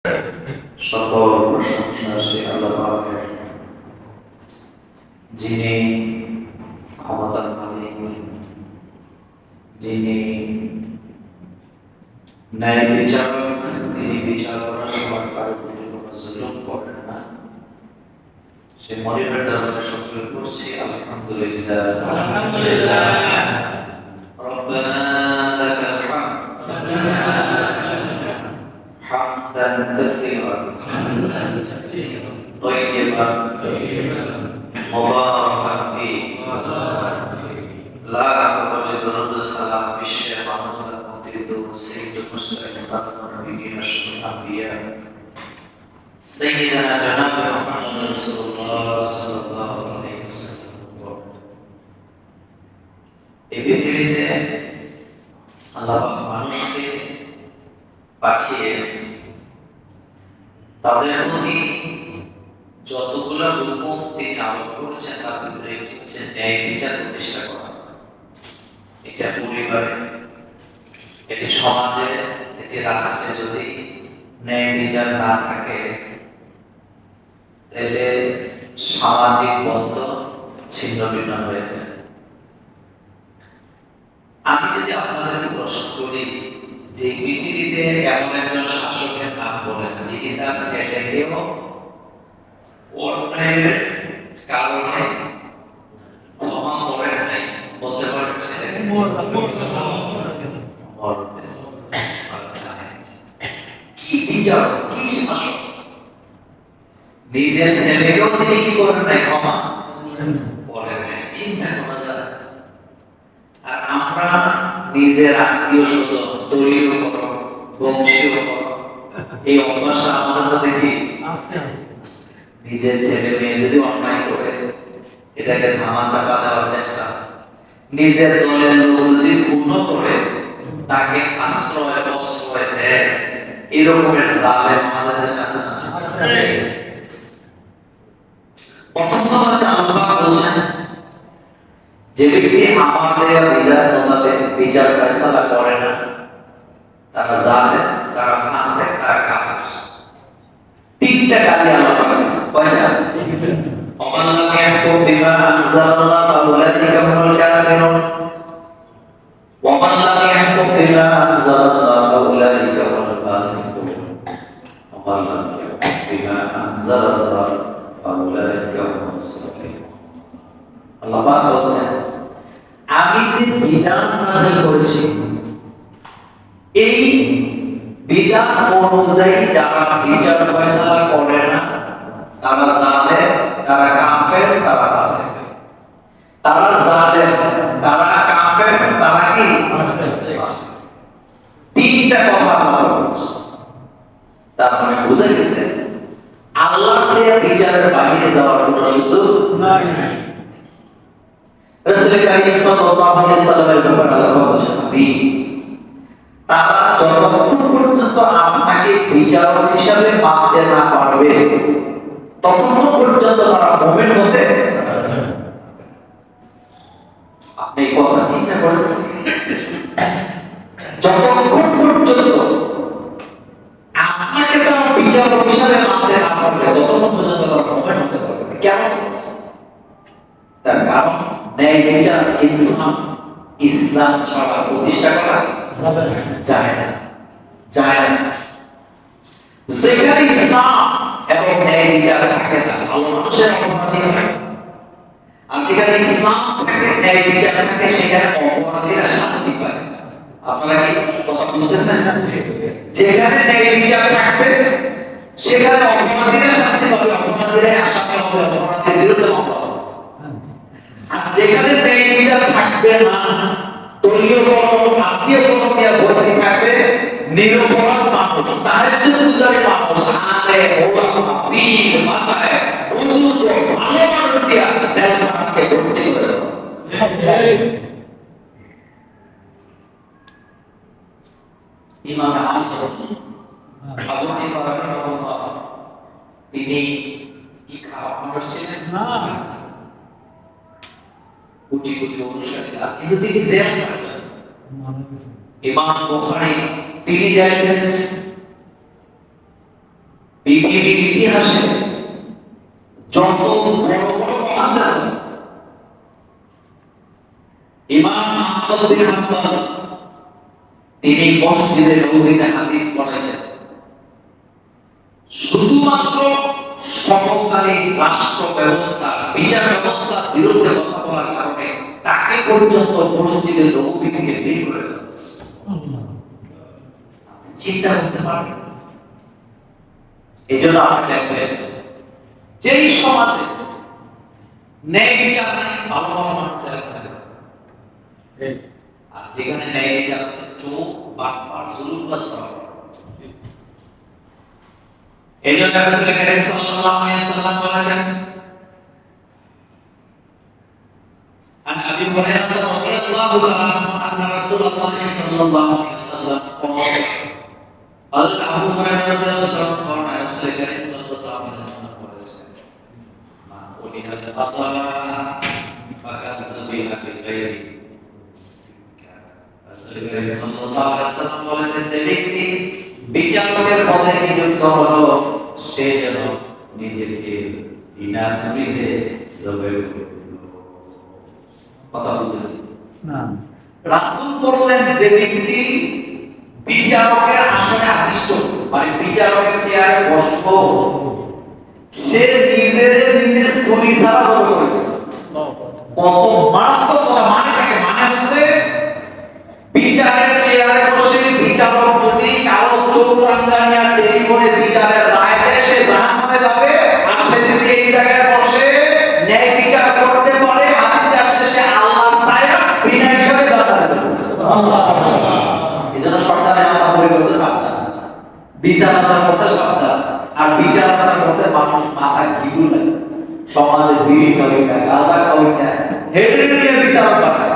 সকল প্রশংসা সে আল্লাহ পাকের, যিনি ক্ষমতার মালিক, যিনি ন্যায় বিচারক। তিনি বিচার করার সময় কারোর প্রতি কোনো জুলুম করেন না। সে মরিবের দরবারে শুকর করছি, আলহামদুলিল্লাহ। আলহামদুলিল্লাহ। রব্বানা লাকাল হামদ হামদান কাসীরান তাইয়্যিবান মুবারাকান ফীহি। লাখ কোটি দরুদ সালাম বিশ্বের মানবতার মধ্যে সাইয়্যিদুল মুরসালিন নবীয়িন আশরাফুল আম্বিয়া সাইয়্যিদানা জনাব মুহাম্মদ রাসূলুল্লাহ সাল্লাল্লাহু আলাইহি ওয়াসাল্লাম। এই পৃথিবীতে আল্লাহ মানুষকে পাঠিয়ে তাদের প্রতি যতগুলো হুকুম তিনি আরোপ করেছেন তার ভিতরে একটি হচ্ছে ন্যায় বিচার প্রতিষ্ঠা করা। এটা পরিবারে, এটি সমাজে, এটি রাষ্ট্রে যদি ন্যায় বিচার না থাকে তাহলে সামাজিক বন্ধন ছিন্ন ভিন্ন হয়ে যায়। আমি যদি আপনাদের প্রশ্ন করি যে পৃথিবীতে এমন একজন শাসকের নাম বলেন যিনি তার ছেলেকেও অন্যায়ের কারণে ক্ষমা করেন নাই, বলতে পারেন ছেলেকে কি বিচার, কি শাসক! নিজের ছেলেকেও তিনি কি করেন নাই, ক্ষমা করেন নাই। চিন্তা করা যায়। আর আমরা নিজের আত্মীয় স্বজন, দলীয় করো, বংশীয় করো, এই অভ্যাসটা আমাদের মধ্যে কি আছে? নিজের ছেলে মেয়ে যদি অন্যায় করে এটাকে ধামা চাপা দেওয়ার চেষ্টা, নিজের দলের লোক যদি পূর্ণ করে তাকে আশ্রয় প্রশ্রয় দেয়, এরকমের জালেম আমাদের দেশে আছে না? প্রথম কথা হচ্ছে আল্লাহ বলছেন যে ব্যক্তি আমার দেয়া বিধান মোতাবেক বিচার ফয়সালা করে না তারা জালেম, তারা ফাসিক, তারা কাফের। তিনটা গালি আল্লাহ বলেছে। কয়টা? ওমান লাম ইয়াহকুম বিমা আনজালাল্লাহ ফাউলাইকা হুমুল কাফিরুন ওমান লাম ইয়াহকুম বিমা আনজালাল্লাহ ফাউলাইকা হুমুল ফাসিকুন ওমান লাম ইয়াহকুম বিমা আনজালাল্লাহ ফাউলাইকা হুমুস সালিহুন। আল্লাহ পাক বলেন আমি যে বিধান নাযিল করেছি এই বিধান অনুযায়ী যারা বিচার ফয়সালা করে না তারা জালেম, তারা কাফের, তারা ফাসিক। তারা জালেম, তারা কাফের, তারা কি ফাসিক। তিনটা কথা আল্লাহ বলেছে। তার মানে বুঝা গেছে আল্লাহর দেয়া বিচারের বাইরে যাওয়ার কোনো সুযোগ নাই। রাসূল কারীম সাল্লাল্লাহু আলাইহি ওয়াসাল্লামের ব্যাপারে আল্লাহ বলেছেন তারা যতক্ষণ পর্যন্ত আপনাকে বিচারক হিসাবে মানতে না পারবে ততক্ষণ পর্যন্ত তারা মুমিন হতে পারবে না। আপনি কথা চিন্তা করেন, যতক্ষণ পর্যন্ত আপনাকে তারা বিচারক হিসাবে মানতে না পারবে ততক্ষণ পর্যন্ত তারা মুমিন হতে পারবে না। কেন? তার কারণ ন্যায় বিচার ইসলাম ছাড়া প্রতিষ্ঠা করা যায় না। যেখানে ইসলাম এবং ন্যায় বিচার থাকে না ভালো মানুষের অপরাধী হয়, আর যেখানে ইসলাম থাকে ন্যায় বিচার থাকে সেখানে অপরাধীরা শাস্তি পায়। আপনারা কি কথা বুঝতেছেন? যেখানে ন্যায় বিচার থাকবে সেখানে অপরাধীরা শাস্তি পাবে, অপরাধীরা আসামি হবে, অপরাধীর বিরুদ্ধে মামলা হবে। আর যেখানে ন্যায় বিচার থাকবে না, দলীয় কলম, আত্মীয় কলম দিয়ে ভর্তি থাকবে, নিরপরাধ মানুষ, তাহাজ্জুদ গুজারি মানুষ, আলেম, ওলামা, পীর, মাশায়েখ, হুজুর, ভালো মানুষ দিয়া জেলখানাতে ভর্তি করে দেওয়া। ইমাম আযম আবু হানিফা রাহিমাহুল্লাহ তিনি কি খারাপ মানুষ ছিলেন না? কোটি কোটি অনুসারী, কিন্তু তিনি জেল করেছেন। ইমাম বুখারী তিনি জেল করেছেন। পৃথিবীর ইতিহাসে যত বড় বড় মুহাদ্দিস আছে, ইমাম আহমদ বিন হাম্বল তিনি মসজিদে নববীতে হাদিস পড়াইতেন। শুধুমাত্র সমকালীন রাষ্ট্র ব্যবস্থা, বিচার ব্যবস্থার বিরুদ্ধে কথা বলার কারণে তাকে পর্যন্ত মসজিদে নববী থেকে বের করে দেওয়া হয়েছে। চিন্তা করতে পারবেন? এই জন্য আপনি দেখবেন যেই সমাজে ন্যায় বিচার নাই, ভালো ভালো মানুষ থাকে, আর যেখানে ন্যায় বিচার আছে চোখ বাটপার জুলুমবাজ করা। এই জন্য রাসূল করিম সাল্লাল্লাহু আলাইহি ওয়াসাল্লাম বলেছেন, عن أبي هريرة رضي الله تعالى عنه أن رسول الله صلى الله عليه وسلم قال أبو هريرة رضي الله عنه قال رسول الله صلى الله عليه وسلم ما أولي القضاء فقد سبيل بالغير رسول الله صلى الله عليه وسلم বলেছেন যে ব্যক্তি বিচারকের পদে নিযুক্ত হলো সে যেন নিজেকে বিনা সুবিধে জবাই করে। কথা বুঝলেন না? রাসূল বললেন যে ব্যক্তি বিচারকের আসনে আদিষ্ট, মানে বিচারকের চেয়ারে বসবো, সে নিজে ছুরি ছাড়া জবাই করেছে। কত মারাত্মক কথা! মানে হচ্ছে বিচারের চেয়ারে বসে বিচারক যদি কারো চোখ রাঙ্গানিয়া দেরি করে বিচারের রায় দেয়, সে জাহান্নামে যাবে। আর সে যদি এই জায়গায় বসে ন্যায় বিচার করতে পারে, হাদিসে আসছে সে আল্লাহর ছায়া বিনা হিসাবে জান্নাতে যাবে। সুবহানাল্লাহ! এজন্য সরকারের মাথা পড়ে করতে সাবধান, বিচার আচার করতে সাবধান। আর বিচার আচার করতে মানুষ মাথা ঘিলু লাগে, সমাজে বিড়ি খাওয়াই না, গাঁজা খাওয়াই না, হেঁটে নিয়ে বিচারক বানায়।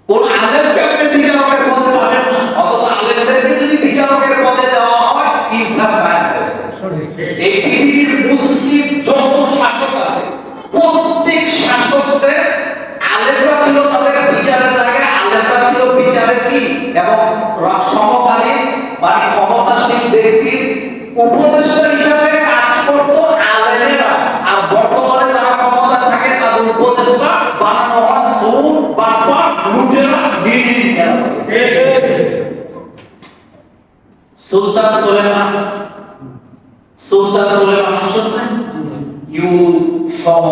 কোন আলেমকে আপনি বিচারকের পদে পাবেন না, অথচ আলেমদেরকে যদি বিচারকের পদে দেওয়া হয় ইনসাফ কায়েম হবে। এই পৃথিবীর মুসলিম যত শাসক আছে, প্রত্যেক শাসকদের আলেমরা ছিল তাদের বিচারের জায়গায়, আলেমরা ছিল বিচারের কি এবং সমকালীন মানে ক্ষমতাসীন ব্যক্তির উপদেষ্টা হিসাবে কাজ করতো আলেমেরা। আর বর্তমানে যারা ক্ষমতা থাকে তাদের উপদেষ্টা বানানো হয় সুদ, বাটপা, লুটেরা, বিড়ি। সুলতান সুলেমান শুনছেন? ইউরোপ সহ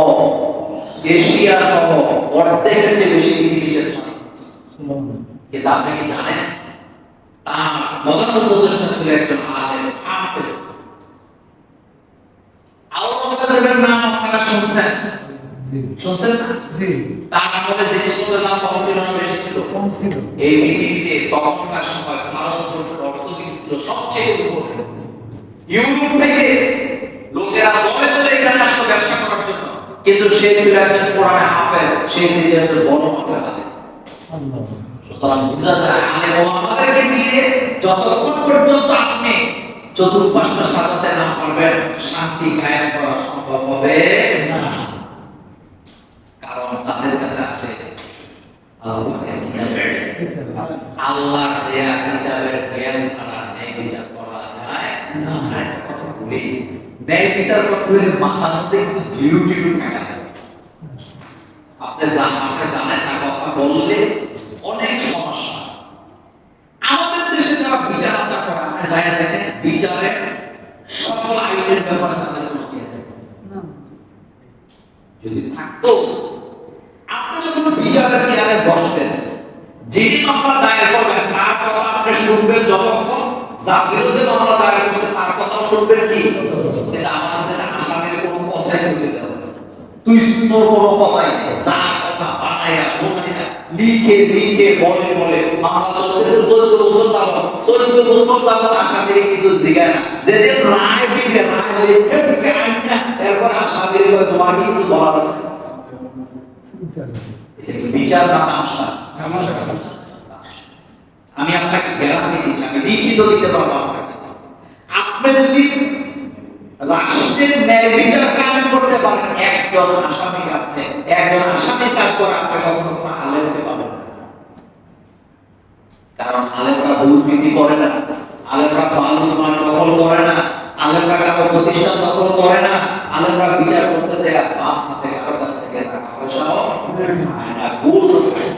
এশিয়া সহ অর্ধেকের চেয়ে বেশি ইংলিশের শাসন। কিন্তু আপনি কি জানেন তার প্রধান উপদেষ্টা ছিল একজন আলেম, হাফেজ। আওরঙ্গজেবের নাম আপনারা শুনছেন? শুনছেন না? জি। তার আমলে জিনিসপত্রের দাম কম ছিল না বেশি ছিল? কম ছিল। এই পৃথিবীতে তখনকার সময় ভারতবর্ষের অর্থনীতি ছিল সবচেয়ে উপরে। ইউরোপ থেকে লোকেরা দলে দলে এখানে আসতো ব্যবসা করার জন্য, কিন্তু সে ছিল একজন কোরআনে হাফেজ, সে ছিল একজন বড় মাপের আলেম। আল্লাহ! সুতরাং বুঝা যায় আলেম আমাদেরকে দিয়ে যতক্ষণ পর্যন্ত আপনি চতুর্পাশটা সাজাতে না পারবেন, শান্তি কায়েম করা সম্ভব হবে না। কারণ তাদের কাছে আছে আল্লাহর কিতাবের, আল্লাহর দেয়া কিতাবের জ্ঞান ছাড়া ন্যায় বিচার করা যায় না। একটা কথা বলি, ন্যায় বিচার করতে হলে মাথার মধ্যে কিছু বিউটি থাকে। আপনি জানেন না, কথা বললে অনেক সমস্যা। আমাদের দেশে যারা বিচার আচার করে, আপনি যাই দেখেন বিচারের সকল আইনের ব্যাপারে তাদের কোনো জ্ঞান নেই। যদি থাকতো, আপনি যখন বিচারের চেয়ারে বসবেন, যিনি মামলা দায়ের করবেন তার কথা আপনি শুনবেন যতক্ষণ, যার বিরুদ্ধে মামলা দায়ের করছে তার কথাও শুনবেন কি? কিন্তু আমাদের দেশে আসামির কোনো কথাই বলতে দেওয়া হয় না। তুই তোর কোনো কথাই নেই, যা কথা বানায়া বানায়া লিখে বলে মামলা চলতেছে 14 বছর যাবত আসামির কিছু জিগায় না, যে রায় দিবে, রায় লিখে আইনা এরপর আসামির তোমার কি কিছু বলার আছে? বিচার না তামাশা। আমি আপনাকে গ্যারান্টি দিচ্ছি, আমি লিখিত দিতে পারবো আপনাকে। আপনি যদি রাষ্ট্রের ন্যায় বিচার কায়েম করতে পারেন, একজন আসামি তারপর আপনি কখনো কোনো আলেমকে পাবেন না। কারণ আলেমরা দুর্নীতি করে না, আলেমরা বালুর মান দখল করে না, আলেমরা কারো প্রতিষ্ঠান দখল করে না, আলেমরা বিচার করতে যায় আপনাদের কারোর কাছ থেকে টাকা পয়সাও খায় না, ঘুষও খায়।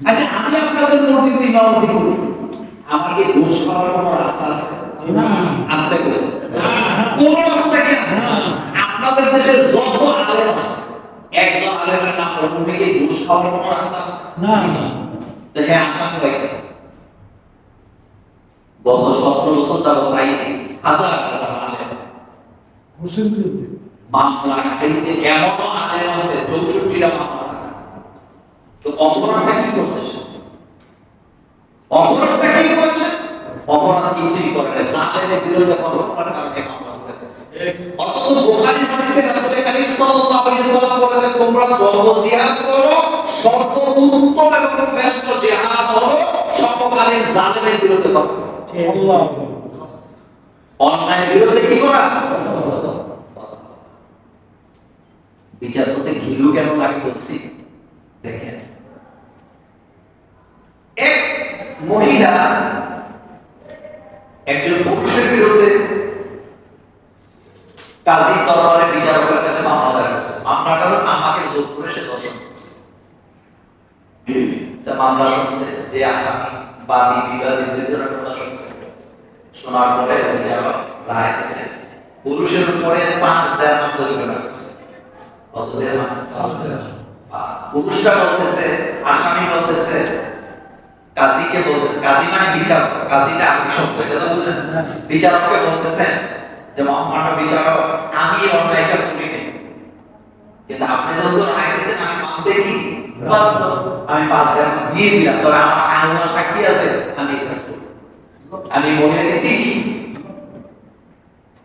আচ্ছা, আমি আপনাদের মসজিদে ইমামতি করি, আমার কি ঘুষ খাওয়ার কোনো রাস্তা আছে? আসতে গেছে কোন রাস্তা কি আছে? আপনাদের দেশে যত আলেম আছে, একজন আলেমের নাম বলুন কি ঘুষ খাওয়ার কোনো রাস্তা আছে? না। তো হ্যাঁ, আসামি হয় কেন? গত 17 বছর যাবত তাই দেখছি, হাজার হাজার আলেম ঘুষের বিরুদ্ধে মামলা খাইতে, এমনও আলেম আছে 64টা মামলা। তো অপরাধটা কি করছে সে? অপরাধটা কি করেছে? অপরাধ কিছুই করে না, জালেমের বিরুদ্ধে অপরাধ কারণে মামলা করেছে। অথচ বুখারীর হাদিসে রাসূল কারীম সাল্লাল্লাহু আলাইহি ওয়াসাল্লাম বলেছেন, তোমরা যত জিহাদ করো সর্বোত্তম এবং শ্রেষ্ঠ জিহাদ হলো সমকালীন জালেমের বিরুদ্ধে করো। আল্লাহ অন্যায়ের বিরুদ্ধে কি করা? বিচার করতে ঘিলু কেন লাগে বলছি দেখেন। এক মহিলা একজন পুরুষের বিরুদ্ধে কাজী দরবারে বিচারকের কাছে মামলা দায়ের করেছে। মামলাটা হলো আমাকে জোর করে সে দর্শন করেছে। তা মামলা শুনছে যে আসামি, বাদী বিবাদী দুইজনের কথা শুনছে। শোনার পরে বিচারক রায় দিয়েছে পুরুষের উপরে 5 দিরহাম জরিমানা করেছে। কত দিরহাম? 5। পুরুষরা বলতেছে, আসামি বলতেছে, কাজীকে বলতেছে, কাজী মানে বিচারক, কাজীটা আরবি শব্দ, এটা তো বুঝেন? বিচারককে বলতেছে যে মহামান্য বিচারক, আমি এই অন্যায়টা করিনি, কিন্তু আপনি যখন রায় দিয়েছেন আমি মানতে কি বাধ্য। আমি 5 দিরহাম দিয়ে দিলাম, তবে আমার আল্লাহ সাক্ষী আছে আমি এই কাজ করব। আমি বলে গেছি।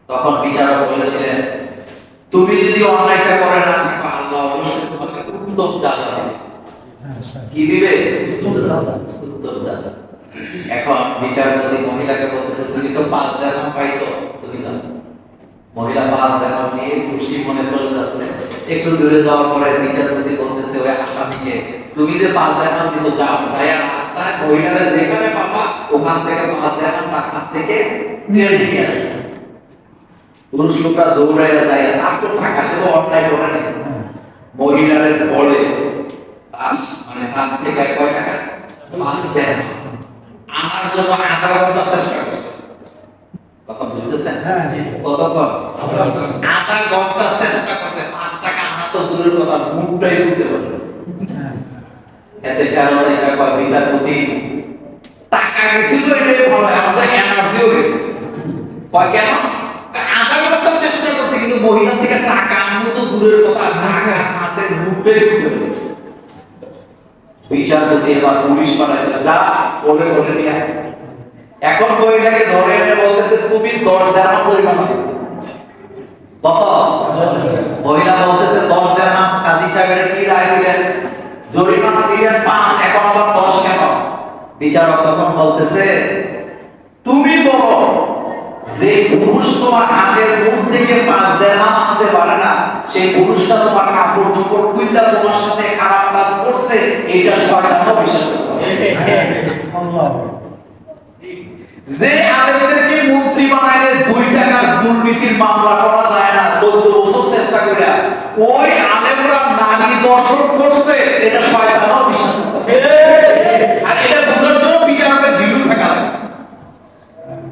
তখন বিচারক বলেছিলেন, তুমি যদি অন্যায়টা করে না থাকো, আল্লাহ অবশ্যই তোমাকে উত্তম যাজা দিবে। কি দিবে? উত্তম যাজা। এখন বিচারপতি মহিলাকে বলতেছে, তুমি তো 5 দিরহাম পাইছো, তুমি জানো। মহিলা 5 দিরহাম নিয়ে খুশি মনে চলে যাচ্ছে। একটু দূরে যাওয়ার পরে বিচারপতি বলতেছে ওই আসামিকে, তুমি যে 5 দিরহাম দিছো, যাও ভাইয়া রাস্তায় মহিলারা যেখানে পাবা ওখান থেকে 5 দিরহাম টাকা থেকে নিয়ে নিয়ে আসবে। পুরুষ লোকরা দৌড়াইয়া যায়, তার তো টাকা, সে তো অন্যায় করে নেই। মহিলাদের বলে তার মানে তার থেকে কয় টাকা? 5 দিরহাম আনার জন্য আধা ঘন্টা চেষ্টা করছে। কথা বুঝতেছেন? কতক্ষণ? আধা ঘন্টা চেষ্টা করছে। 5 টাকা আনা তো দূরের কথা, মুখটাই খুলতে পারে না। এতে ফেরত এসে কয় বিচারপতি, টাকা গেছিল এটাই ভালো, আমাদের এনার্জিও গেছে। কয় কেন? আধা ঘন্টা চেষ্টা করছে, কিন্তু মহিলা থেকে টাকা আনবো তো দূরের কথা, টাকা হাতের মুখটাই খুলতে পারে না। বিচারপতি এবার পুলিশ পাঠাইছে, যা ওরে ওরে নিয়ে। এখন মহিলাকে ধরে এনে বলতেছে, তুমি 10 দিরহাম জরিমানা দিবে। কত? মহিলা বলতেছে 10 দিরহাম। কাজী সাহেবের কি রায় দিলেন? জরিমানা দিলেন 5, এখন আবার 10 কেন? বিচারক তখন বলতেছে, তুমি বলো যে পুরুষ তোমার হাতের মুখ থেকে 5 দিরহাম আনতে পারে না, সেই পুরুষটা তোমার কাপড় চোপড় খুইলা তোমার সাথে খারাপ কাজ করছে, এটা শয়তানও বিশ্বাস করে। আল্লাহ যে আলেমদেরকে মন্ত্রী বানাইলে 2 টাকার দুর্নীতির মামলা করা যায় না 14 বছর চেষ্টা করে, ওই আলেমরা নারী দর্শন করছে, এটা শয়তানও বিশ্বাস করে। আর এটা বুঝার জন্য বিচারকের ভিড় থাকা লাগবে।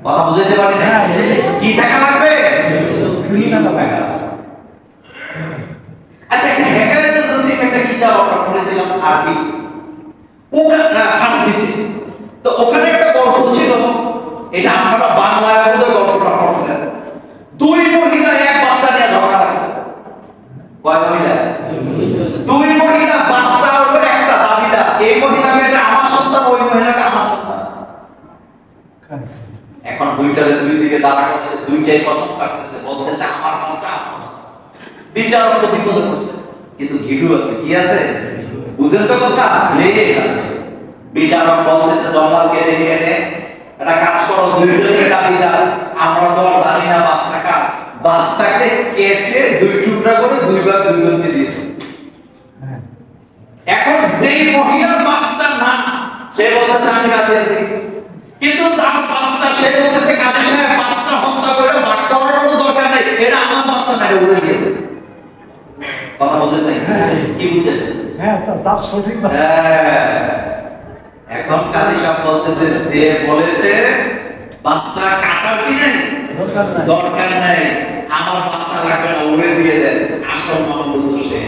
কথা বুঝাইতে পারি না? কি থাকা লাগবে? ভিড় থাকা লাগবে। আচ্ছা, হেকায়তের যদি একটা কিতাব আমরা পড়েছিলাম আরবি, ওখানে ফার্সিতে, তো ওখানে একটা গল্প ছিল, এটা আপনারা বাংলায় বলতে গল্পটা পড়ছেন। 2 মহিলা এক বাচ্চা নিয়ে ঝগড়া লাগছে। কয় মহিলা? 2 মহিলা, বাচ্চা হলো একটা দাবিদার, এই মহিলাকে এটা আমার সন্তান, ওই মহিলাকে আমার সন্তান। এখন দুইটারে দুই দিকে দাঁড়া করছে, দুইটাই কসম কাটতেছে, বলতেছে আমার বাচ্চা আমার বাচ্চা। বিচারক তো বিপদে পড়ছে, কিন্তু ঘিলু আছে। কি আছে? বুঝেন তো কথা? রেগে আছে। বিচারক বলতেছে জল্লাদকে ডেকে এনে একটা কাজ করো, দুইজনের দাবিদার, আমরা তো আর জানি না বাচ্চা কাজ, বাচ্চাকে কেটে 2 টুকরা করে 2 ভাগ দুইজনকে দিয়ে দিন। এখন যেই মহিলার বাচ্চা না, সে বলতেছে আমি রাজি আছি, কিন্তু তার বাচ্চা, সে বলতেছে কাজী সাহেব বাচ্চা হত্যা হ্যাঁ তার সঠিক হ্যাঁ, এখন কাজী সাহেব বলতেছে যে বলেছে বাচ্চা কাটার কি নেই দরকার নাই। দরকার নাই, আমার বাচ্চা লাগবে না, উড়ে দিয়ে দেন। আসল মা বলতো সে,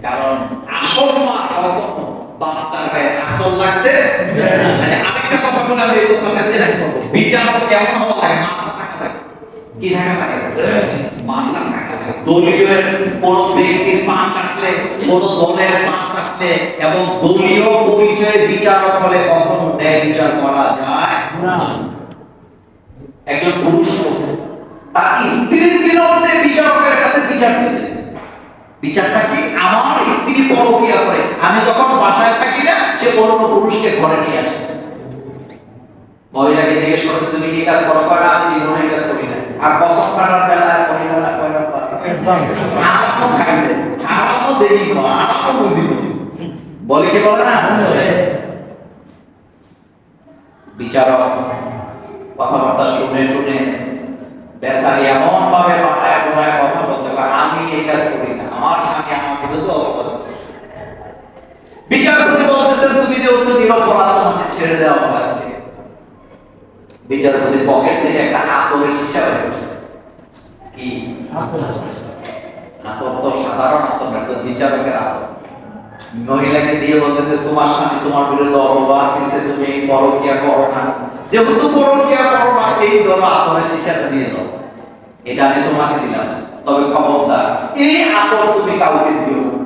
কারণ আসল মা কখনো বাচ্চার গায়ে আসল লাগতে দেয় না। আচ্ছা, আরেকটা কথা বলে আমি এই কথাটা চেঞ্জ করবো। বিচারক কেমন হওয়া লাগে? মাথা থাকা লাগে। কি থাকা লাগে? মাথা থাকা লাগে। দলীয় কোন ব্যক্তির পা চাটলে, কোন দলের পা চাটলে এবং দলীয় পরিচয়ে বিচারক হলে কখনো ন্যায় বিচার করা যায় না। একজন পুরুষ লোক তার স্ত্রীর বিরুদ্ধে বিচারকের কাছে বিচার দিছে। বিচারটা কি? আমার স্ত্রী পরকীয়া করে, আমি যখন বাসায় থাকি না, সে অন্য পুরুষকে ঘরে নিয়ে আসে। মহিলাকে জিজ্ঞেস করছে তুমি কি কাজ করো? কয়টা? আমি জীবনে কাজ করি না। আর কসম কাটার বেলায় মহিলারা কয়টা পারে? হারামও খাইতে, হারামও দেরি করা, হারামও বুঝি না। বলে কি বলে না? বিচারক কথাবার্তা শুনে শুনে বেচারি এমন ভাবে পাঠায় বোনায় কথা বলছে, আমি এই কাজ করি না, আমার স্বামী আমার বিরুদ্ধে অপবাদ দিচ্ছে। বিচারপতি বলতেছেন তুমি যে অত নিরপরাধ, তোমাকে ছেড়ে দেওয়া হবে আজকে। বিচারপতি পকেট থেকে একটা হাতলের সীসা বের করছে। কি হাতল? তো সাধারণ হাতল না, তো বিচারকের হাতল। মহিলাকে দিয়ে বলতেছে তোমার স্বামী তোমার বিরুদ্ধে অপবাদ দিচ্ছে, তুমি পরকীয়া করো না, যেহেতু পরকীয়া করো না, এই ধরো হাতলের সীসাটা নিয়ে যাও, এটা আমি তোমাকে দিলাম, তবে খবরদার এই হাতল তুমি কাউকে দিও না।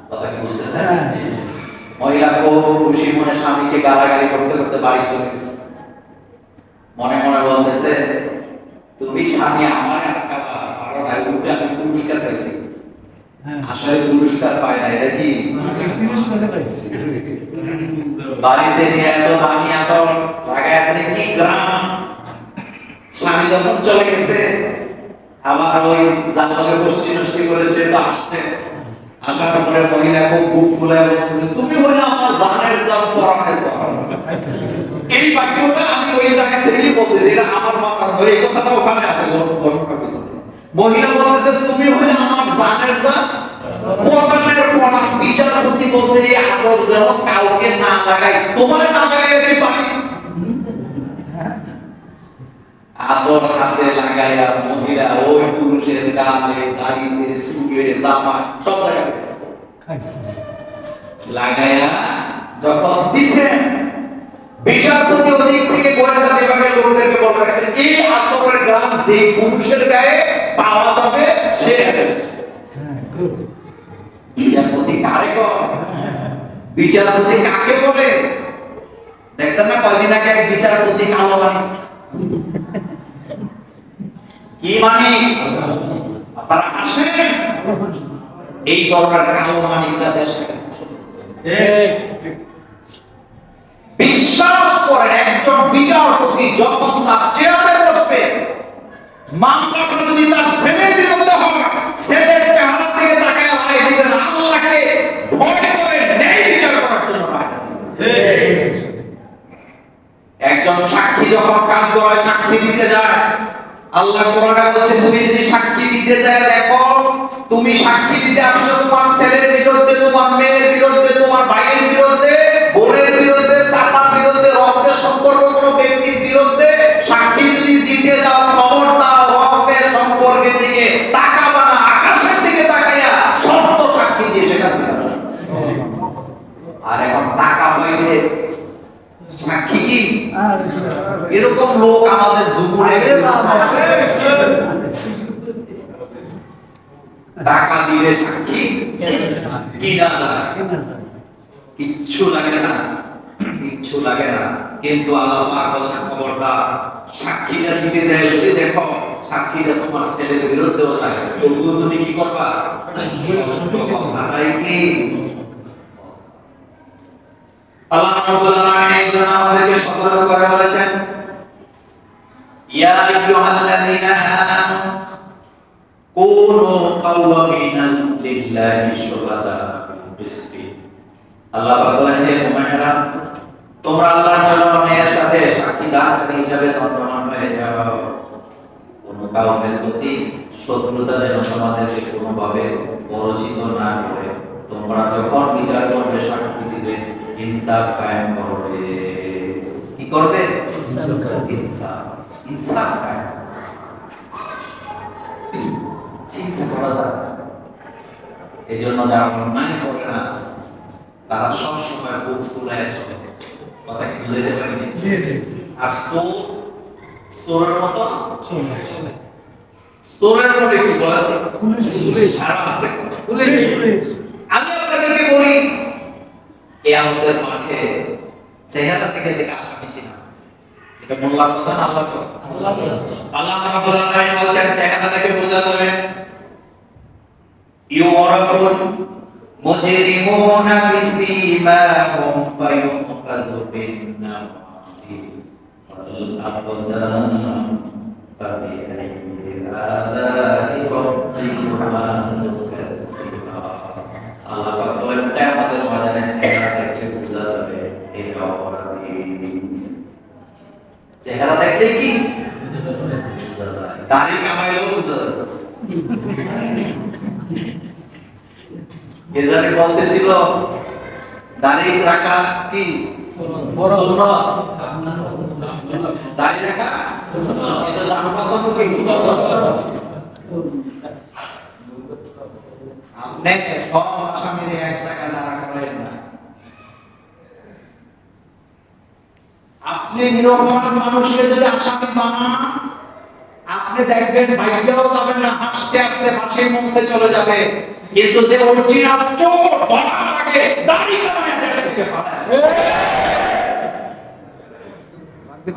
কথা কি বুঝতেছেন? মহিলা খুব খুশি মনে স্বামীকে গালাগালি করতে করতে বাড়ি চলে গেছে। মনে মনে বলতেছে তুমি স্বামী আমার একটা ভালো নাই, উল্টে আমি পুরস্কার পাইছি। আসলে পুরস্কার পায় না, এটা কি 30 টাকা পাইছি। বাড়িতে নিয়ে এত দামি এত লাগায় এত কি গ্রাম। স্বামী যখন চলে গেছে, আবার ওই জানলাকে বসতি নষ্টি করে সে তো আসছে। আসার পরে মহিলা খুব বুক ফুলায় বলতেছে তুমি হলে আমার জানের জান পরাণের পরাণ। এই বাক্যটা আমি ওই জায়গা থেকেই বলতেছি, এটা আমার মাথার নয়, এই কথাটা ওখানে আছে ঘটনার ভিতরে। মহিলা বলতেছে তুমি হলে আমার জানের জান পরাণের পরাণ। বিচারপতি বলছে এই আদর যেন কাউকে না লাগাই, তোমার না লাগাই আমি পারি। আদর হাতে লাগাইয়া মহিলা ওই পুরুষের গালে, দাড়িতে, চুলে, জামা সব জায়গায় লাগাইয়া যখন দিছে, বিচারপতি ওদিক থেকে গোয়েন্দা বিভাগের লোকদেরকে বলে রাখছে এই আতরের গ্রাম যে পুরুষের গায়ে পাওয়া যাবে সে বিচারপতি কারে কয়? বিচারপতি কাকে বলে? দেখছেন না কয়দিন আগে এক বিচারপতি কালো মানি কি মানি আপনারা আসেন, এই ধরনের কালো মানিকরা দেশে বিশ্বাস করেন একজন বিচারপতি যখন তার চেয়ারে বসবে, মামলাটা যদি তার ছেলের বিরুদ্ধে হয়, ছেলের চেহারার দিকে তাকায় রায় দিবেন, আল্লাহকে ভয় করে ন্যায় বিচার করার জন্য রায় দিবেন। একজন সাক্ষী যখন কাজ করায় সাক্ষী দিতে যায়, আল্লাহ কোরআনে বলছে তুমি যদি সাক্ষী দিতে যায়, দেখো তুমি সাক্ষী দিতে আসলে তোমার ছেলের বিরুদ্ধে, তোমার মেয়ের বিরুদ্ধে, তোমার ভাইয়ের বিরুদ্ধে, বোনের বিরুদ্ধে, চাচার বিরুদ্ধে, রক্তের সম্পর্ক কোনো ব্যক্তির বিরুদ্ধে সাক্ষী যদি দিতে যাও, খবরদার রক্তের সম্পর্কের দিকে তাকাবা না, আকাশের দিকে তাকাইয়া সত্য সাক্ষী দিয়ে সেটা দিতে হবে। আর এখন টাকা পাইলে সাক্ষী কি? এরকম লোক আমাদের যুবরে টাকা দিলে সাক্ষী কি না যায়, কিচ্ছু লাগে না, কিচ্ছু লাগে না। কিন্তু আল্লাহ পাক বলেন খবরদার সাক্ষীটা দিতে যায় যদি দেখো সাক্ষীটা তোমার ছেলের বিরুদ্ধেও যায়, তবুও তুমি কি করবা? কথাটাই কি? আল্লাহ রাব্বুল আলামিন এই জন্য আমাদেরকে সতর্ক করে বলেছেন ইয়া আইয়ুহাল্লাযীনা আমানু কুনু কাওয়ামিনা লিল্লাহি শুহাদা বিল কিসতি। আল্লাহ পাক বলেন হে মুমিনেরা তোমরা আল্লাহর জন্য সাথে সাক্ষীদাতা হিসেবে দণ্ডমান হয়ে যাও। কোন কাউমের প্রতি শত্রুতা যেন তোমাদেরকে কোনোভাবে পরিচিত না করে। তোমরা যখন বিচার করবে, সাক্ষী দিবে, ইনসাফ কায়েম করবে। কি করবে? ইনসাফ। ইনসাফ কায়েম। চিন্তা করা যায়। এই জন্য যারা অন্যায় করে না, তারা সবসময় বুক ফুলায় চলে। কথা কি বুঝাইতে পারিনি? আর চোরের মতো চোরের মতো কি বলা যায়? পুলিশ আর আস্তে পুলিশ। আমি আপনাদেরকে বলি, কিয়ামতের মাঠে চেহারা থেকে দেখে আসামি ছিল। এটা মোল্লার কথা না আল্লাহর কথা? আল্লাহ রাব্বুল আলামিন বলছেন চেহারা দেখে বোঝা যাবে। ইউরাফুল মুজরিমুনা বিসীমাহুম ফায়ুখাযু বিন-নাওয়াসি ওয়াল আকদাম ফাবিআইয়ি আলা'i রাব্বিকুমা তুকাজ্জিবান। আল্লাহ পাক বলেন কিয়ামতের ময়দানে চেহারা দেখলে বোঝা যাবে এটা অপরাধী। চেহারা দেখলে কি দাড়ি কামাইলেও বোঝা যাবে। এজারে বলতেছিল দাড়ি রাখা কি সুন্নাত, দাড়ি রাখা এটা জানো পছন্দ কি? আপনি সব আসামির এক জায়গায় দাঁড়া করেন না। আপনি নিরপরাধ মানুষকে যদি আসামি বানান, আপনি দেখবেন ভাগ্যও যাবে না, হাসতে হাসতে ফাঁসির মঞ্চে চলে যাবে। কিন্তু যে অরিজিনাল চোর ধরার আগে দাড়ি কামায় দেশ থেকে পালায়।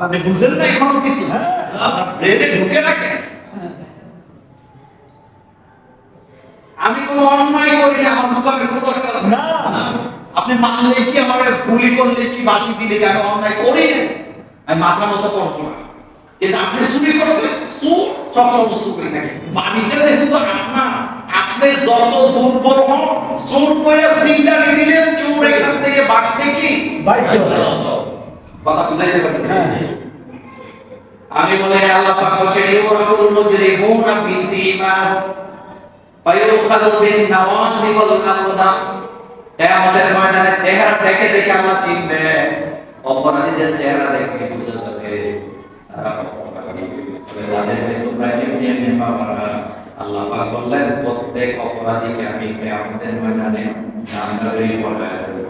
আপনি বুঝেন না এখনো কিছু? আপনার ব্রেনে ঢুকে রাখে। আমি কোনো অন্যায় করি না, আমার মুখে কোনো দরকার আছে না। আপনি মানলে কি, আমার গুলি করলে কি, বাঁশি দিলে কি, আমি অন্যায় করি না, আমি মাথা মতো করবো না। কিন্তু আপনি চুরি করছেন, চোর সবসময় চুরি করে থাকে। বাড়িটা যেহেতু আপনার, আপনি যত দুর্বল হন, চোর করে চিল্লানি দিলে চোর এখান থেকে বাড়তে কি কথা বুঝাইতে পারি? আমি বলি আল্লাহ পাক বলেন ইউরাফুল মুজরিমুনা বিসীমাহুম ফায়ুখাযু বিন-নাওয়াসি ওয়াল আকদাম। কিয়ামতের ময়দানে চেহারা দেখে দেখে আল্লাহ চিনবে। অপরাধীদের চেহারা দেখে বুঝা যাবে তারা অপরাধী। তাদেরকে তোমরা এমনি পাবা না। আল্লাহ পাক বললেন প্রত্যেক অপরাধীকে আমি কিয়ামতের ময়দানে জাহান্নামে পড়াবো।